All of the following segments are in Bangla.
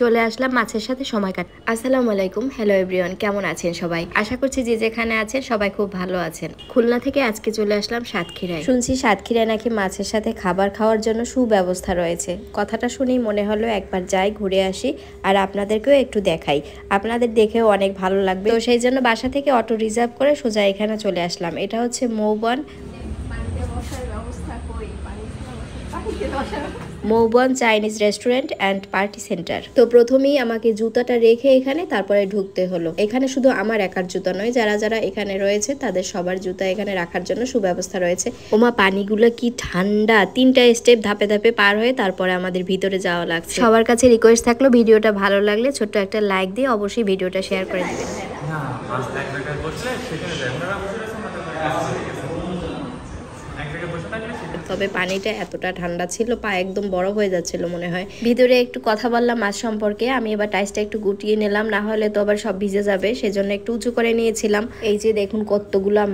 চলে আসলাম মাছের সাথে সময় কাট। আসসালামু আলাইকুম, হ্যালো এভরিওয়ান, কেমন আছেন সবাই? আশা করছি যে যেখানে আছেন সবাই খুব ভালো আছেন। খুলনা থেকে আজকে চলে আসলাম সাতক্ষীরায়। শুনছি সাতক্ষীরায় নাকি মাছের সাথে খাবার খাওয়ার জন্য সুব্যবস্থা রয়েছে। কথাটা শুনেই মনে হলো একবার যাই, ঘুরে আসি আর আপনাদেরকেও একটু দেখাই। আপনাদের দেখেও অনেক ভালো লাগবে। তো সেই জন্য বাসা থেকে অটো রিজার্ভ করে সোজা এখানে চলে আসলাম। এটা হচ্ছে Moubon Chinese restaurant and party centre. তো প্রথমেই আমাকে জুতাটা রেখে এখানে তারপরে ঢুকতে হলো। এখানে শুধু আমার একার জুতা নয়, যারা যারা এখানে রয়েছে তাদের সবার জুতা এখানে রাখার জন্য সুব্যবস্থা রয়েছে। ওমা, পানিগুলো কি ঠান্ডা! 3টা স্টেপ ধাপে ধাপে পার হয়ে তারপরে আমাদের ভিতরে যাওয়া লাগছে। সবার কাছে রিকোয়েস্ট থাকলো, ভিডিওটা ভালো লাগলে ছোট্ট একটা লাইক দিয়ে অবশ্যই ভিডিওটা শেয়ার করে দিবেন। তবে পানিটা এতটা ঠান্ডা ছিল, পা একদম বরফ হয়ে যাচ্ছিল মনে হয়। ভিতরে একটু কথা বললাম মাছ সম্পর্কে। আমি এবার টাইসটা একটু গুটিয়ে নিলাম, না হলে তো আবার সব ভিজে যাবে, সেজন্য একটু উঁচু করে নিয়েছিলাম। এই যে দেখুন কতগুলা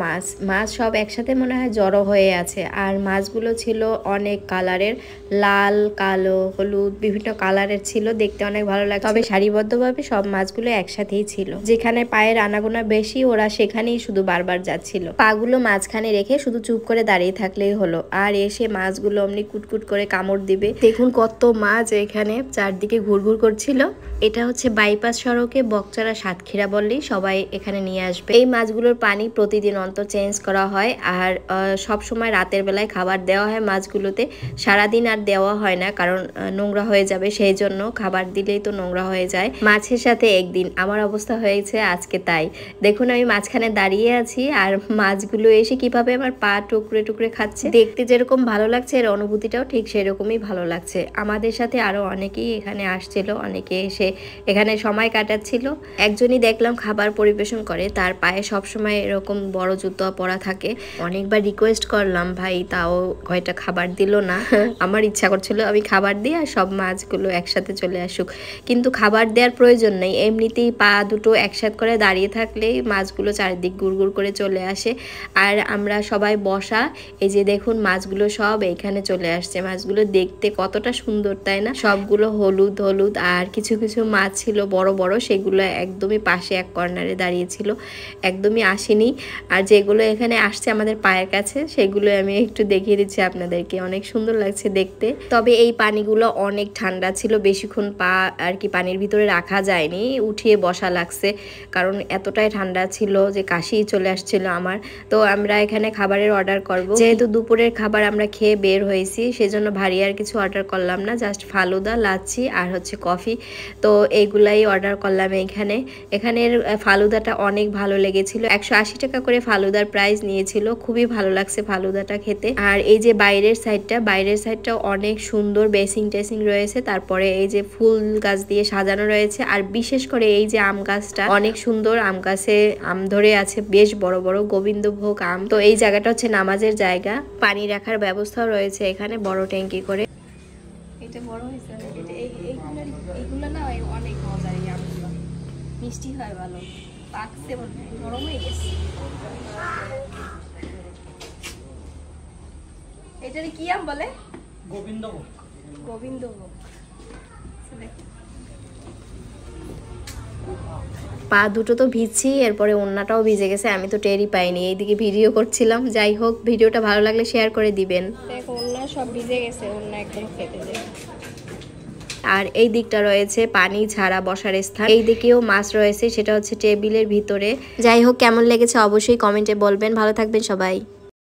মাছ সব একসাথে মনে হয় জড়ো হয়ে আছে। আর মাছগুলো ছিল অনেক কালারের, লাল, কালো, হলুদ, বিভিন্ন কালারের ছিল, দেখতে অনেক ভালো লাগে। তবে সারিবদ্ধভাবে সব মাছগুলো একসাথেই ছিল। যেখানে পায়ের আনাগোনা বেশি ওরা সেখানেই শুধু বারবার যাচ্ছিল। পাগুলো মাঝখানে রেখে শুধু চুপ করে দাঁড়িয়ে থাকলেই হলো, আর এসে মাছগুলো অমনি কুটকুট করে কামড় দিবে। দেখুন কত মাছ এখানে চারদিকে ঘুরঘুর করছিল। এটা হচ্ছে বাইপাস সড়কে বকচারা সাতক্ষীরা বললেই সবাই এখানে নিয়ে আসবে। এই মাছগুলোর পানি প্রতিদিন অন্তর চেঞ্জ করা হয়, আর সব সময় রাতের বেলায় খাবার দেওয়া হয় মাছগুলোতে। সারাদিন আর দেওয়া হয় না, কারণ নোংরা হয়ে যাবে, সেই জন্য খাবার দিলেই তো নোংরা হয়ে যায়। মাছের সাথে একদিন আমার অবস্থা হয়েছে আজকে তাই। দেখুন আমি মাঝখানে দাঁড়িয়ে আছি আর মাছগুলো এসে কিভাবে আমার পা টুকরে টুকরে খাচ্ছে। দেখতে যেরকম ভালো লাগছে এর অনুভূতিটাও ঠিক সেরকমই ভালো লাগছে। আমাদের সাথে আরো অনেকেই এখানে আসছিল, অনেকে এসে এখানে সময় কাটাচ্ছিল। একজনই দেখলাম খাবার পরিবেশন করে, তার পায়ে সবসময় এরকম বড় জুতো পরা থাকে। অনেকবার রিকোয়েস্ট করলাম ভাই, তাও কয়টা খাবার দিল না। আমার ইচ্ছা করছিল আমি খাবার দিই আর সব মাছগুলো একসাথে চলে আসুক, কিন্তু খাবার দেওয়ার প্রয়োজন নেই। এমনিতেই পা দুটো একসাথে করে দাঁড়িয়ে থাকলেই মাছগুলো চারিদিক গুড়গুড় করে চলে আসে। আর আমরা সবাই বসা, এই যে দেখুন মাছগুলো সব এখানে চলে আসছে। মাছগুলো দেখতে কতটা সুন্দর, তাই না? সবগুলো হলুদ হলুদ, আর কিছু কিছু মাছ ছিল বড় বড়, সেগুলো একদমই পাশে এক কর্নারে দাঁড়িয়েছিল, একদমই আসেনি। আর যেগুলো এখানে আসছে আমাদের পায়ের কাছে, সেগুলো আমি একটু দেখিয়ে দিচ্ছি আপনাদেরকে। অনেক সুন্দর লাগছে দেখতে। তবে এই পানিগুলো অনেক ঠান্ডা ছিল, বেশিক্ষণ পা আর কি পানির ভিতরে রাখা যায়নি, উঠিয়ে বসা লাগছে, কারণ এতটাই ঠান্ডা ছিল যে কাশি চলে আসছিল আমার। তো আমরা এখানে খাবারের অর্ডার করব, যেহেতু দুপুরের খাবার আমরা খেয়ে বের হয়েছি, সেজন্য ভারী আর কিছু অর্ডার করলাম না, জাস্ট ফালুদা, লাচ্ছি আর হচ্ছে কফি। তো এইগুলাই অর্ডার করলাম এখানে। এখানের ফালুদাটা অনেক ভালো লেগেছিল। 180 টাকা করে ফালুদার প্রাইস নিয়েছিল। খুবই ভালো লাগছে ফালুদাটা খেতে। আর এই যে বাইরের সাইডটাও অনেক সুন্দর, বেসিং টেসিং রয়েছে, তারপরে এই যে ফুল গাছ দিয়ে সাজানো রয়েছে। আর বিশেষ করে এই যে আম গাছটা অনেক সুন্দর, আম গাছে আম ধরে আছে বেশ বড় বড়, গোবিন্দভোগ আম। তো এই জায়গাটা হচ্ছে নামাজের জায়গা, পানি রাখার ব্যবস্থাও রয়েছে এখানে বড় ট্যাঙ্কি করে। এটা বড় হয়েছে, এইগুলো না অনেক মজার, এই আমগুলো মিষ্টি হয় ভালো, পাকছে নরম হয়ে গেছে। এটার কি আম বলে? গোবিন্দভোগ। পা দুটো তো ভিজছি, এরপরে ওন্নাটাও ভিজে গেছে, আমি তো টেরই পাইনি, এইদিকে ভিডিও করছিলাম। যাই হোক, ভিডিওটা ভালো লাগলে শেয়ার করে দিবেন। দেখো ওন্না সব ভিজে গেছে, ওন্না একদম ফেটে যায়। আর এই দিকটা রয়েছে পানি ছাড়া বসার স্থান, এই দিকেও মাছ রয়েছে, সেটা হচ্ছে টেবিলের ভিতরে। যাই হোক, কেমন লেগেছে অবশ্যই কমেন্টে বলবেন। ভালো থাকবেন সবাই।